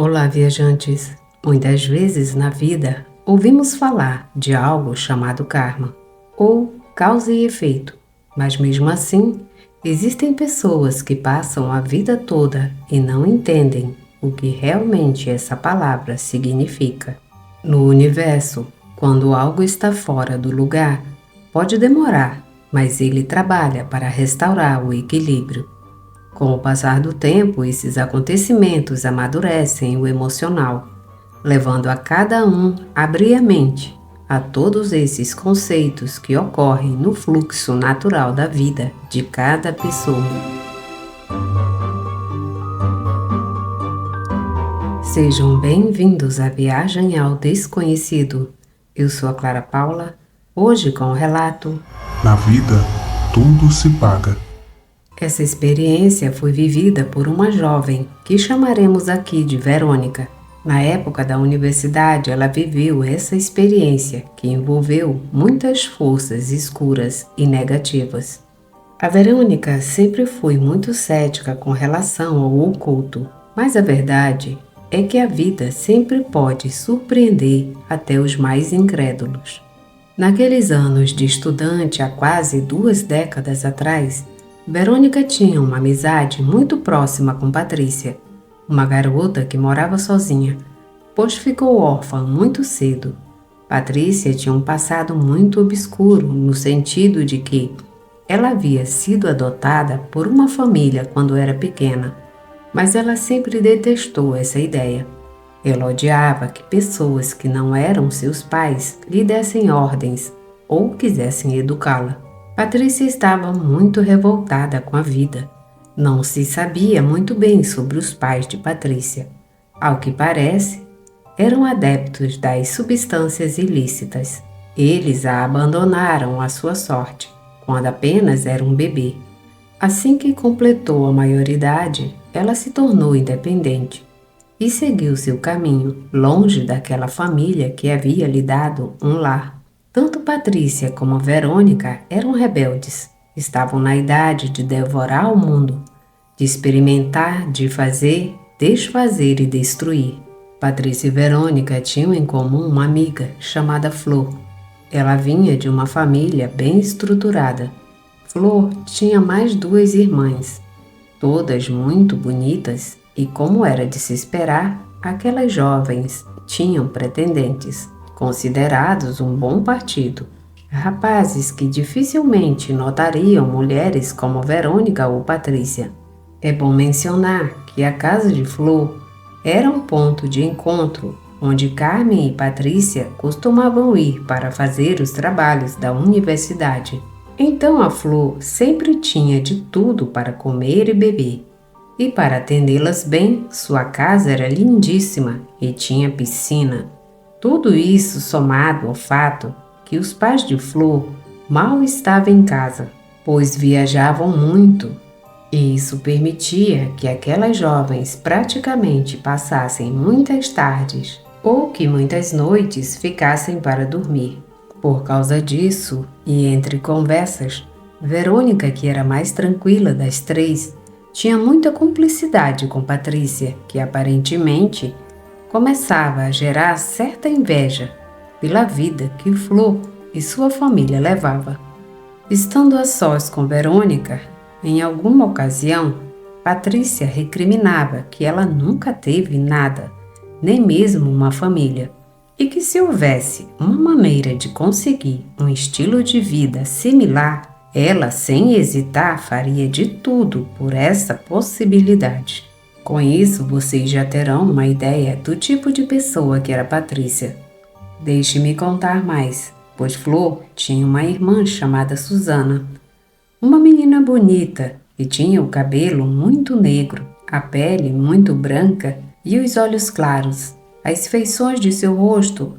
Olá, viajantes! Muitas vezes na vida ouvimos falar de algo chamado karma, ou causa e efeito, mas mesmo assim, existem pessoas que passam a vida toda e não entendem o que realmente essa palavra significa. No universo, quando algo está fora do lugar, pode demorar, mas ele trabalha para restaurar o equilíbrio. Com o passar do tempo, esses acontecimentos amadurecem o emocional, levando a cada um a abrir a mente a todos esses conceitos que ocorrem no fluxo natural da vida de cada pessoa. Sejam bem-vindos à Viagem ao Desconhecido. Eu sou a Clara Paula, hoje com o relato Na vida, tudo se paga. Essa experiência foi vivida por uma jovem, que chamaremos aqui de Verônica. Na época da universidade, ela viveu essa experiência que envolveu muitas forças escuras e negativas. A Verônica sempre foi muito cética com relação ao oculto, mas a verdade é que a vida sempre pode surpreender até os mais incrédulos. Naqueles anos de estudante, há quase 2 décadas atrás, Verônica tinha uma amizade muito próxima com Patrícia, uma garota que morava sozinha, pois ficou órfã muito cedo. Patrícia tinha um passado muito obscuro, no sentido de que ela havia sido adotada por uma família quando era pequena, mas ela sempre detestou essa ideia. Ela odiava que pessoas que não eram seus pais lhe dessem ordens ou quisessem educá-la. Patrícia estava muito revoltada com a vida. Não se sabia muito bem sobre os pais de Patrícia. Ao que parece, eram adeptos das substâncias ilícitas. Eles a abandonaram à sua sorte, quando apenas era um bebê. Assim que completou a maioridade, ela se tornou independente e seguiu seu caminho, longe daquela família que havia lhe dado um lar. Tanto Patrícia como Verônica eram rebeldes. Estavam na idade de devorar o mundo, de experimentar, de fazer, desfazer e destruir. Patrícia e Verônica tinham em comum uma amiga chamada Flor. Ela vinha de uma família bem estruturada. Flor tinha mais 2 irmãs, todas muito bonitas, e como era de se esperar, aquelas jovens tinham pretendentes, considerados um bom partido. Rapazes que dificilmente notariam mulheres como Verônica ou Patrícia. É bom mencionar que a casa de Flor era um ponto de encontro onde Carmen e Patrícia costumavam ir para fazer os trabalhos da universidade. Então a Flor sempre tinha de tudo para comer e beber. E para atendê-las bem, sua casa era lindíssima e tinha piscina. Tudo isso somado ao fato que os pais de Flor mal estavam em casa, pois viajavam muito, e isso permitia que aquelas jovens praticamente passassem muitas tardes ou que muitas noites ficassem para dormir. Por causa disso, e entre conversas, Verônica, que era mais tranquila das três, tinha muita cumplicidade com Patrícia, que aparentemente começava a gerar certa inveja pela vida que Flor e sua família levava. Estando a sós com Verônica, em alguma ocasião, Patrícia recriminava que ela nunca teve nada, nem mesmo uma família, e que se houvesse uma maneira de conseguir um estilo de vida similar, ela, sem hesitar, faria de tudo por essa possibilidade. Com isso, vocês já terão uma ideia do tipo de pessoa que era Patrícia. Deixe-me contar mais, pois Flor tinha uma irmã chamada Susana, uma menina bonita que tinha o cabelo muito negro, a pele muito branca e os olhos claros. As feições de seu rosto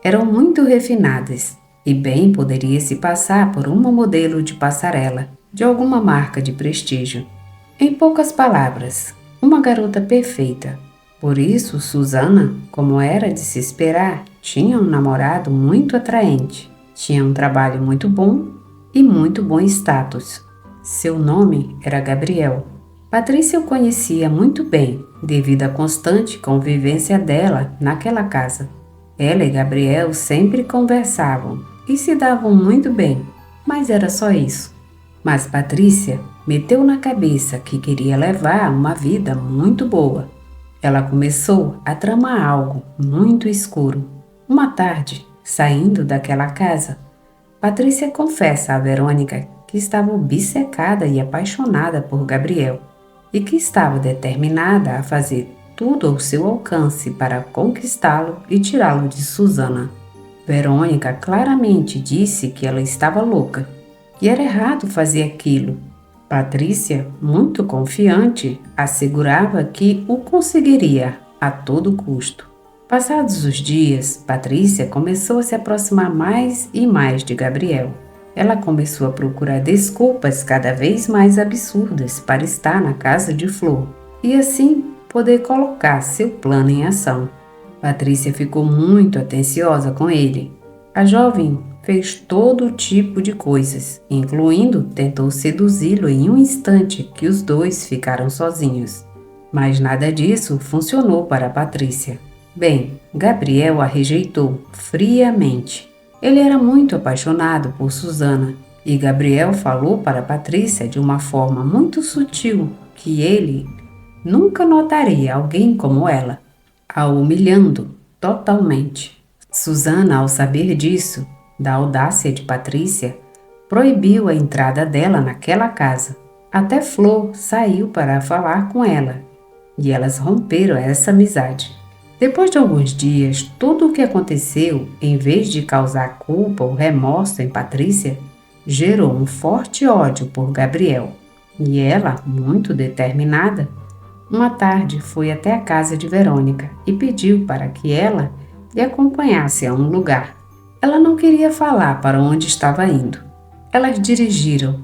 eram muito refinadas e bem poderia se passar por uma modelo de passarela de alguma marca de prestígio. Em poucas palavras, uma garota perfeita. Por isso, Susana, como era de se esperar, tinha um namorado muito atraente, tinha um trabalho muito bom e muito bom status. Seu nome era Gabriel. Patrícia o conhecia muito bem, devido à constante convivência dela naquela casa. Ela e Gabriel sempre conversavam e se davam muito bem, mas era só isso. Mas Patrícia meteu na cabeça que queria levar uma vida muito boa. Ela começou a tramar algo muito escuro. Uma tarde, saindo daquela casa, Patrícia confessa a Verônica que estava obcecada e apaixonada por Gabriel e que estava determinada a fazer tudo ao seu alcance para conquistá-lo e tirá-lo de Susana. Verônica claramente disse que ela estava louca, que era errado fazer aquilo. Patrícia, muito confiante, assegurava que o conseguiria a todo custo. Passados os dias, Patrícia começou a se aproximar mais e mais de Gabriel. Ela começou a procurar desculpas cada vez mais absurdas para estar na casa de Flor e assim poder colocar seu plano em ação. Patrícia ficou muito atenciosa com ele. A jovem fez todo tipo de coisas, incluindo tentou seduzi-lo em um instante que os dois ficaram sozinhos. Mas nada disso funcionou para Patrícia. Bem, Gabriel a rejeitou friamente. Ele era muito apaixonado por Susana e Gabriel falou para Patrícia de uma forma muito sutil que ele nunca notaria alguém como ela, a humilhando totalmente. Susana, ao saber disso, da audácia de Patrícia, proibiu a entrada dela naquela casa. Até Flor saiu para falar com ela e elas romperam essa amizade. Depois de alguns dias, tudo o que aconteceu, em vez de causar culpa ou remorso em Patrícia, gerou um forte ódio por Gabriel. E ela, muito determinada, uma tarde foi até a casa de Verônica e pediu para que ela lhe acompanhasse a um lugar. Ela não queria falar para onde estava indo. Elas dirigiram.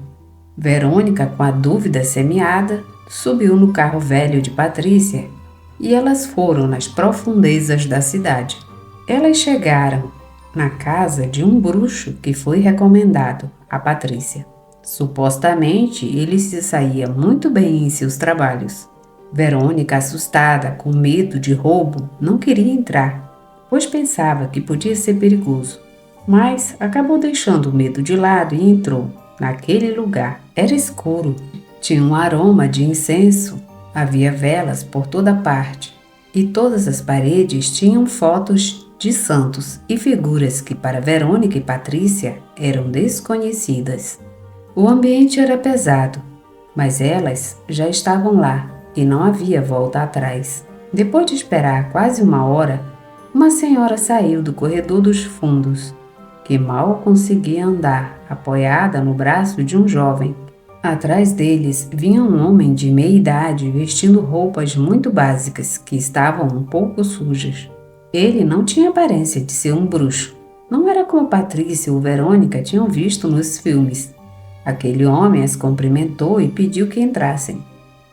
Verônica, com a dúvida semeada, subiu no carro velho de Patrícia e elas foram nas profundezas da cidade. Elas chegaram na casa de um bruxo que foi recomendado a Patrícia. Supostamente, ele se saía muito bem em seus trabalhos. Verônica, assustada, com medo de roubo, não queria entrar, pois pensava que podia ser perigoso. Mas acabou deixando o medo de lado e entrou. Naquele lugar era escuro, tinha um aroma de incenso. Havia velas por toda parte e todas as paredes tinham fotos de santos e figuras que para Verônica e Patrícia eram desconhecidas. O ambiente era pesado, mas elas já estavam lá e não havia volta atrás. Depois de esperar quase uma hora, uma senhora saiu do corredor dos fundos, que mal conseguia andar, apoiada no braço de um jovem. Atrás deles vinha um homem de meia-idade vestindo roupas muito básicas que estavam um pouco sujas. Ele não tinha aparência de ser um bruxo. Não era como Patrícia ou Verônica tinham visto nos filmes. Aquele homem as cumprimentou e pediu que entrassem.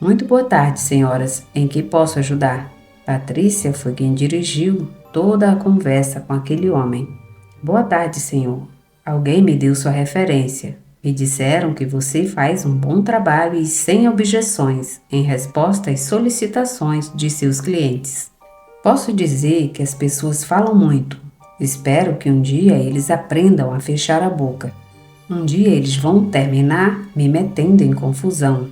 Muito boa tarde, senhoras. Em que posso ajudar? Patrícia foi quem dirigiu toda a conversa com aquele homem. Boa tarde, senhor. Alguém me deu sua referência. Me disseram que você faz um bom trabalho e sem objeções em resposta às solicitações de seus clientes. Posso dizer que as pessoas falam muito. Espero que um dia eles aprendam a fechar a boca. Um dia eles vão terminar me metendo em confusão.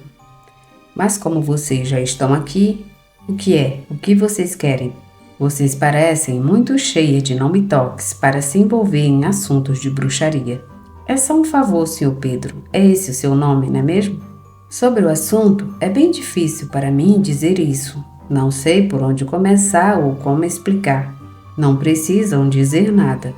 Mas como vocês já estão aqui, o que é? O que vocês querem? Vocês parecem muito cheias de não me toques para se envolver em assuntos de bruxaria. É só um favor, Sr. Pedro. É esse o seu nome, não é mesmo? Sobre o assunto, é bem difícil para mim dizer isso. Não sei por onde começar ou como explicar. Não precisam dizer nada.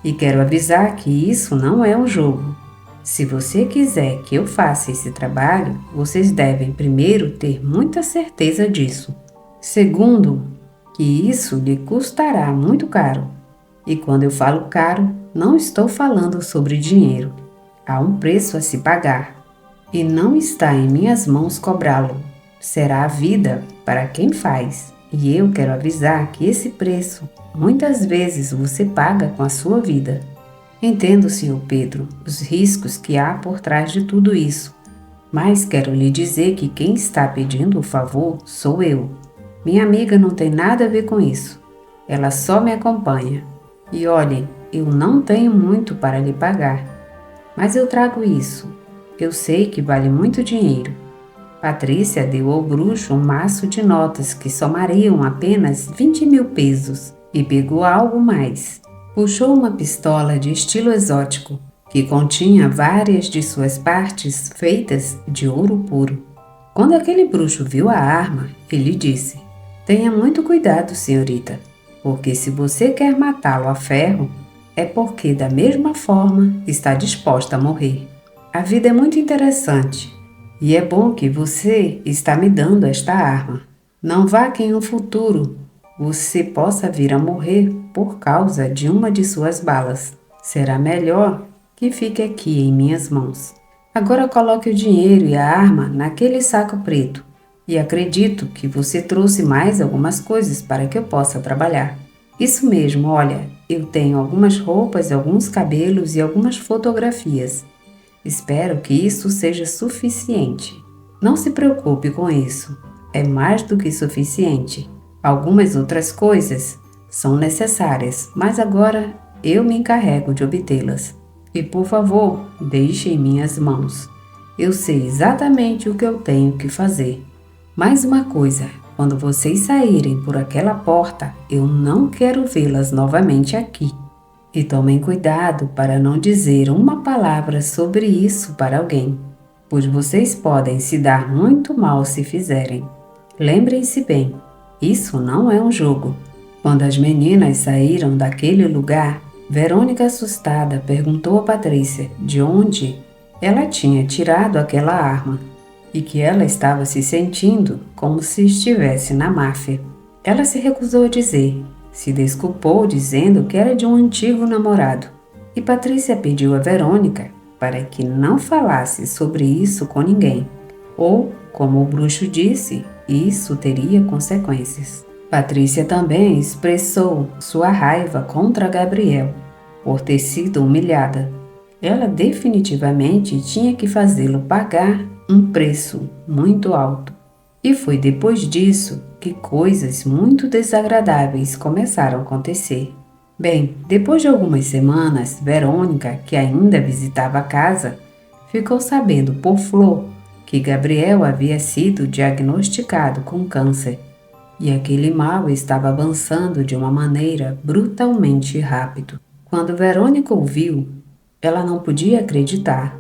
E quero avisar que isso não é um jogo. Se você quiser que eu faça esse trabalho, vocês devem primeiro ter muita certeza disso. Segundo, que isso lhe custará muito caro. E quando eu falo caro, não estou falando sobre dinheiro. Há um preço a se pagar. E não está em minhas mãos cobrá-lo. Será a vida para quem faz. E eu quero avisar que esse preço, muitas vezes você paga com a sua vida. Entendo, Sr. Pedro, os riscos que há por trás de tudo isso. Mas quero lhe dizer que quem está pedindo o favor sou eu. Minha amiga não tem nada a ver com isso. Ela só me acompanha. E olhe, eu não tenho muito para lhe pagar. Mas eu trago isso. Eu sei que vale muito dinheiro. Patrícia deu ao bruxo um maço de notas que somariam apenas 20.000 pesos e pegou algo mais. Puxou uma pistola de estilo exótico, que continha várias de suas partes feitas de ouro puro. Quando aquele bruxo viu a arma, ele disse: "Tenha muito cuidado, senhorita, porque se você quer matá-lo a ferro, é porque da mesma forma está disposta a morrer. A vida é muito interessante e é bom que você está me dando esta arma. Não vá que em um futuro você possa vir a morrer por causa de uma de suas balas. Será melhor que fique aqui em minhas mãos. Agora coloque o dinheiro e a arma naquele saco preto. E acredito que você trouxe mais algumas coisas para que eu possa trabalhar." "Isso mesmo, olha, eu tenho algumas roupas, alguns cabelos e algumas fotografias. Espero que isso seja suficiente." "Não se preocupe com isso. É mais do que suficiente. Algumas outras coisas são necessárias, mas agora eu me encarrego de obtê-las. E por favor, deixe em minhas mãos. Eu sei exatamente o que eu tenho que fazer. Mais uma coisa, quando vocês saírem por aquela porta, eu não quero vê-las novamente aqui. E tomem cuidado para não dizer uma palavra sobre isso para alguém, pois vocês podem se dar muito mal se fizerem. Lembrem-se bem, isso não é um jogo." Quando as meninas saíram daquele lugar, Verônica, assustada, perguntou a Patrícia de onde ela tinha tirado aquela arma e que ela estava se sentindo como se estivesse na máfia. Ela se recusou a dizer, se desculpou dizendo que era de um antigo namorado, e Patrícia pediu a Verônica para que não falasse sobre isso com ninguém, ou, como o bruxo disse, isso teria consequências. Patrícia também expressou sua raiva contra Gabriel por ter sido humilhada. Ela definitivamente tinha que fazê-lo pagar um preço muito alto. E foi depois disso que coisas muito desagradáveis começaram a acontecer. Bem, depois de algumas semanas, Verônica, que ainda visitava a casa, ficou sabendo por Flor que Gabriel havia sido diagnosticado com câncer. E aquele mal estava avançando de uma maneira brutalmente rápida. Quando Verônica ouviu, ela não podia acreditar.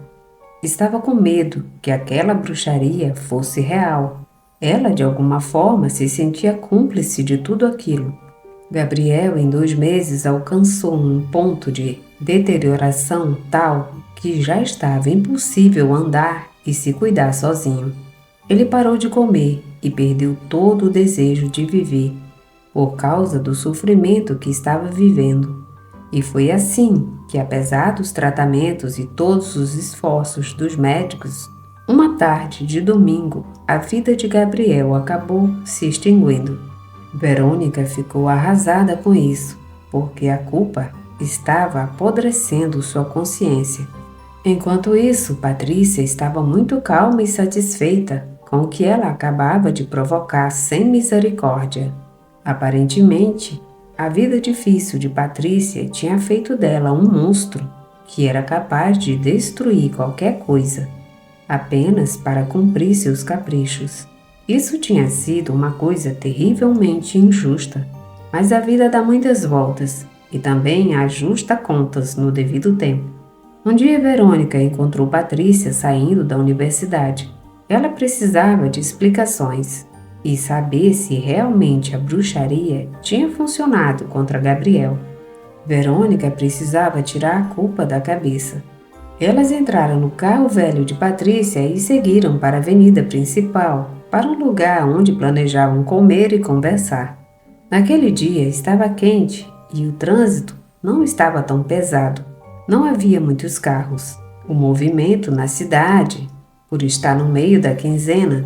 Estava com medo que aquela bruxaria fosse real. Ela, de alguma forma, se sentia cúmplice de tudo aquilo. Gabriel, em 2 meses, alcançou um ponto de deterioração tal que já estava impossível andar e se cuidar sozinho. Ele parou de comer e perdeu todo o desejo de viver por causa do sofrimento que estava vivendo. E foi assim que, apesar dos tratamentos e todos os esforços dos médicos, uma tarde de domingo, a vida de Gabriel acabou se extinguindo. Verônica ficou arrasada com isso, porque a culpa estava apodrecendo sua consciência. Enquanto isso, Patrícia estava muito calma e satisfeita com o que ela acabava de provocar sem misericórdia. Aparentemente, a vida difícil de Patrícia tinha feito dela um monstro que era capaz de destruir qualquer coisa, apenas para cumprir seus caprichos. Isso tinha sido uma coisa terrivelmente injusta, mas a vida dá muitas voltas e também ajusta contas no devido tempo. Um dia, Verônica encontrou Patrícia saindo da universidade. Ela precisava de explicações e saber se realmente a bruxaria tinha funcionado contra Gabriel. Verônica precisava tirar a culpa da cabeça. Elas entraram no carro velho de Patrícia e seguiram para a avenida principal, para um lugar onde planejavam comer e conversar. Naquele dia estava quente e o trânsito não estava tão pesado. Não havia muitos carros. O movimento na cidade, por estar no meio da quinzena,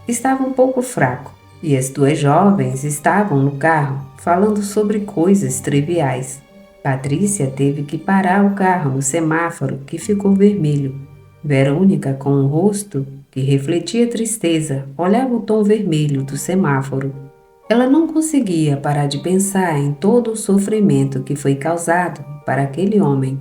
estava um pouco fraco e as 2 jovens estavam no carro falando sobre coisas triviais. Patrícia teve que parar o carro no semáforo que ficou vermelho. Verônica, com o rosto que refletia tristeza, olhava o tom vermelho do semáforo. Ela não conseguia parar de pensar em todo o sofrimento que foi causado para aquele homem.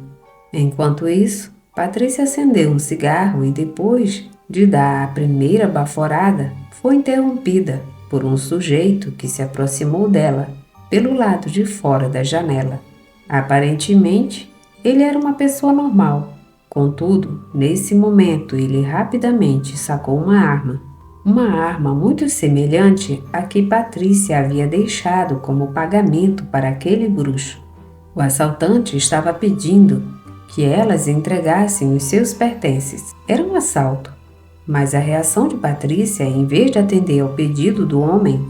Enquanto isso, Patrícia acendeu um cigarro e depois de dar a primeira baforada, foi interrompida por um sujeito que se aproximou dela pelo lado de fora da janela. Aparentemente, ele era uma pessoa normal. Contudo, nesse momento ele rapidamente sacou uma arma muito semelhante à que Patrícia havia deixado como pagamento para aquele bruxo. O assaltante estava pedindo que elas entregassem os seus pertences. Era um assalto, mas a reação de Patrícia, em vez de atender ao pedido do homem,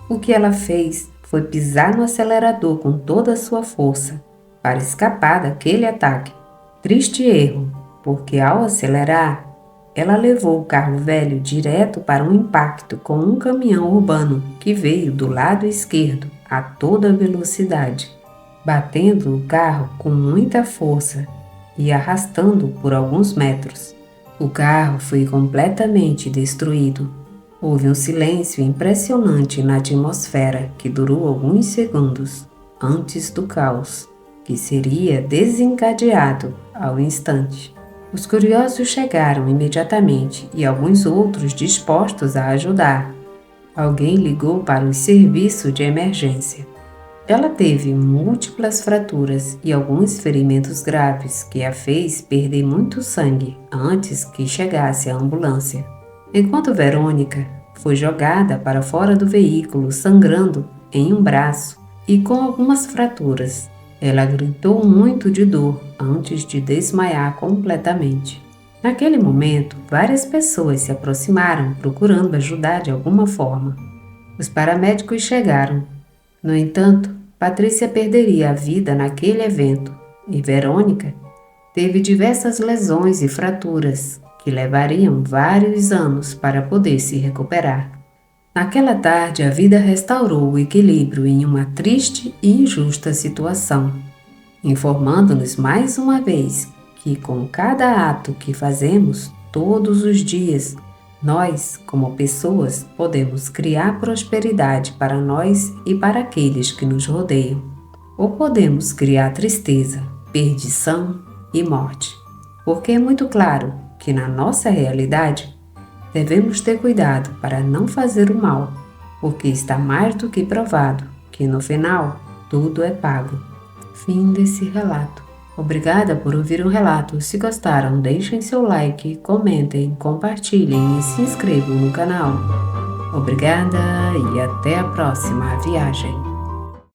o que ela fez foi pisar no acelerador com toda a sua força para escapar daquele ataque. Triste erro, porque ao acelerar, ela levou o carro velho direto para um impacto com um caminhão urbano que veio do lado esquerdo a toda velocidade, batendo o carro com muita força e arrastando por alguns metros. O carro foi completamente destruído. Houve um silêncio impressionante na atmosfera que durou alguns segundos antes do caos, que seria desencadeado ao instante. Os curiosos chegaram imediatamente e alguns outros dispostos a ajudar. Alguém ligou para o serviço de emergência. Ela teve múltiplas fraturas e alguns ferimentos graves que a fez perder muito sangue antes que chegasse a ambulância. Enquanto Verônica foi jogada para fora do veículo sangrando em um braço e com algumas fraturas, ela gritou muito de dor antes de desmaiar completamente. Naquele momento, várias pessoas se aproximaram procurando ajudar de alguma forma. Os paramédicos chegaram. No entanto, Patrícia perderia a vida naquele evento e Verônica teve diversas lesões e fraturas que levariam vários anos para poder se recuperar. Naquela tarde, a vida restaurou o equilíbrio em uma triste e injusta situação, informando-nos mais uma vez que com cada ato que fazemos todos os dias, nós, como pessoas, podemos criar prosperidade para nós e para aqueles que nos rodeiam. Ou podemos criar tristeza, perdição e morte. Porque é muito claro que na nossa realidade, devemos ter cuidado para não fazer o mal, porque está mais do que provado que no final tudo é pago. Fim desse relato. Obrigada por ouvir o relato. Se gostaram, deixem seu like, comentem, compartilhem e se inscrevam no canal. Obrigada e até a próxima viagem.